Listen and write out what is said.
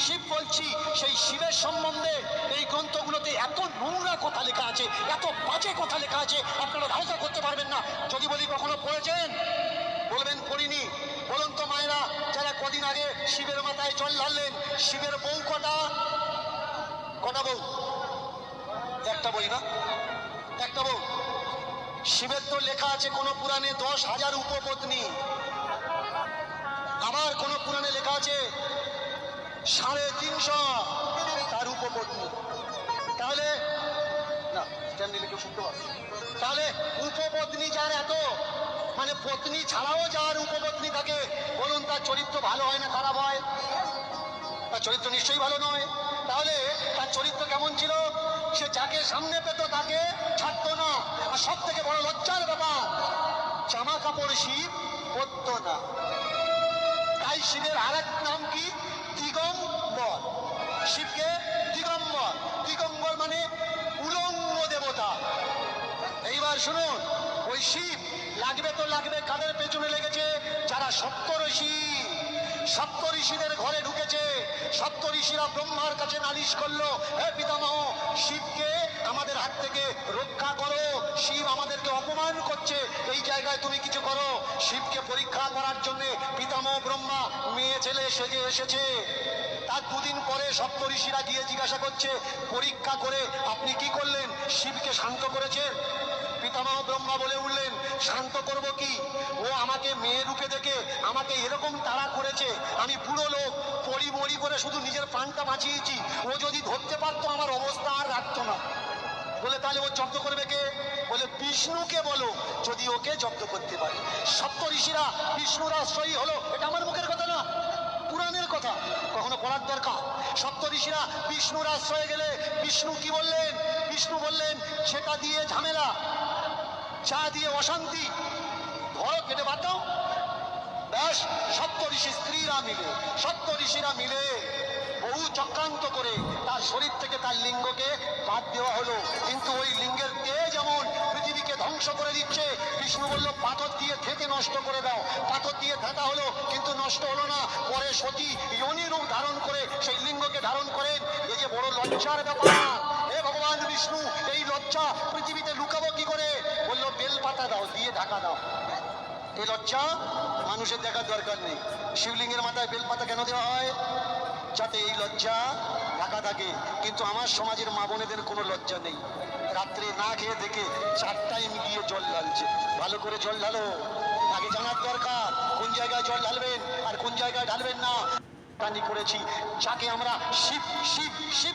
শিব বলছি, সেই শিবের সম্বন্ধে এই গ্রন্থগুলোতে এত নোংরা কথা লেখা আছে, এত বাজে কথা লেখা আছে, আপনারা ধারণা করতে পারবেন না। যদি বলি কখনো পড়েছেন, বলবেন পড়িনি। বলুন তো মায়েরা, যারা কদিন আগে শিবের মাথায় জল ঢাললেন, শিবের বউ কটা? কটা বউ? একটা বই না, একটা বউ। শিবের তো লেখা আছে কোন পুরাণে 10,000 উপপত্নী, আবার কোন পুরাণে লেখা আছে 350 তার উপপত্নী। তাহলে না, স্ট্যান্ড দিলে কেউ শুনতে পাবে। তাহলে উপপত্নী যার এত, মানে পত্নী ছাড়াও যার উপপত্নী থাকে, বলুন তার চরিত্র ভালো হয় না খারাপ হয়? তার চরিত্র নিশ্চয়ই ভালো নয়। তাহলে তার চরিত্র কেমন ছিল? সে যাকে সামনে পেত তাকে ছাড়তো না। আর সব থেকে বড় লজ্জার ব্যাপার, জামা কাপড় শিব পরতো না। তাই শিবের আর এক নাম কি? দিগম্বর। শিবকে দিগম্বর, দিগম্বর মানে উলঙ্গ দেবতা। এইবার শুনুন, ওই শিব লাগবে তো লাগবে, কাদের পেছনে লেগেছে? যারা সপ্তর্ষি, সপ্তর্ষিদের ঘরে ঢুকেছে। সপ্তর্ষিরা ব্রহ্মার কাছে নালিশ করলো, হে পিতামহ, শিবকে আমাদের হাত থেকে রক্ষা করো, শিব আমাদেরকে অপমান করছে, এই জায়গায় তুমি কিছু করো। শিবকে পরীক্ষা করার জন্য পিতামহ ব্রহ্মা মেয়ে ছেলে সেজে এসেছে। তার দুদিন পরে সপ্তর্ষিরা গিয়ে জিজ্ঞাসা করছে, পরীক্ষা করে আপনি কি করলেন? শিবকে শান্ত করেছেন? পিতামহ ব্রহ্মা বলে উঠলেন, শান্ত করব কি? ও আমাকে মেয়ে রূপে দেখে আমাকে এরকম তাড়া করেছে, আমি বুড়ো লোক, পড়ি মরি করে শুধু নিজের প্রাণটা বাঁচিয়েছি। ও যদি ধরতে পারতো আমার অবস্থা আর রাখতো না। বলে তাহলে ও জব্দ করবে কে? বলে বিষ্ণুকে বলো, যদি ওকে জব্দ করতে পারে। সপ্তর্ষিরা বিষ্ণুর আশ্রয়ী হলো। এটা আমার মুখের কথা না, পুরাণের কথা, কখনো পড়ার দরকার। সপ্তর্ষিরা বিষ্ণুর আশ্রয়ে গেলে বিষ্ণু কি বললেন? বিষ্ণু বললেন, সেটা দিয়ে ঝামেলা, চা দিয়ে অশান্তি, ধরো কেটে বাদ দাও। ব্যাস, সপ্তর্ষি স্ত্রীরা মিলে, সপ্তর্ষিরা মিলে বহু চক্রান্ত করে তার শরীর থেকে তার লিঙ্গকে বাদ দেওয়া হলো। কিন্তু ওই লিঙ্গের তেজ যেমন পৃথিবীকে ধ্বংস করে দিচ্ছে। বিষ্ণু বলল, পাথর দিয়ে থেঁতে নষ্ট করে দাও। পাথর দিয়ে থেঁতা হলো, কিন্তু নষ্ট হলো না। পরে সতী যোনি রূপ ধারণ করে সেই লিঙ্গকে ধারণ করেন। এই যে বড় লজ্জার ব্যাপার, হে ভগবান বিষ্ণু, এই লজ্জা পৃথিবীতে লুকাবো কি করে? বললো, বেলপাতা দাও, দিয়ে ঢাকা দাও। এই লজ্জা মানুষের দেখার দরকার নেই। শিবলিঙ্গের মাথায় বেলপাতা কেন দেওয়া হয়? যাতে এই লজ্জা ঢাকা থাকে। কিন্তু আমার সমাজের মা বোনেদের কোনো লজ্জা নেই। রাত্রে না খেয়ে দেখে 4 টাইম গিয়ে জল ঢালছে। ভালো করে জল ঢালো, আগে জানার দরকার কোন জায়গায় জল ঢালবেন আর কোন জায়গায় ঢালবেন না। করেছি যাকে আমরা শিব শিব শিব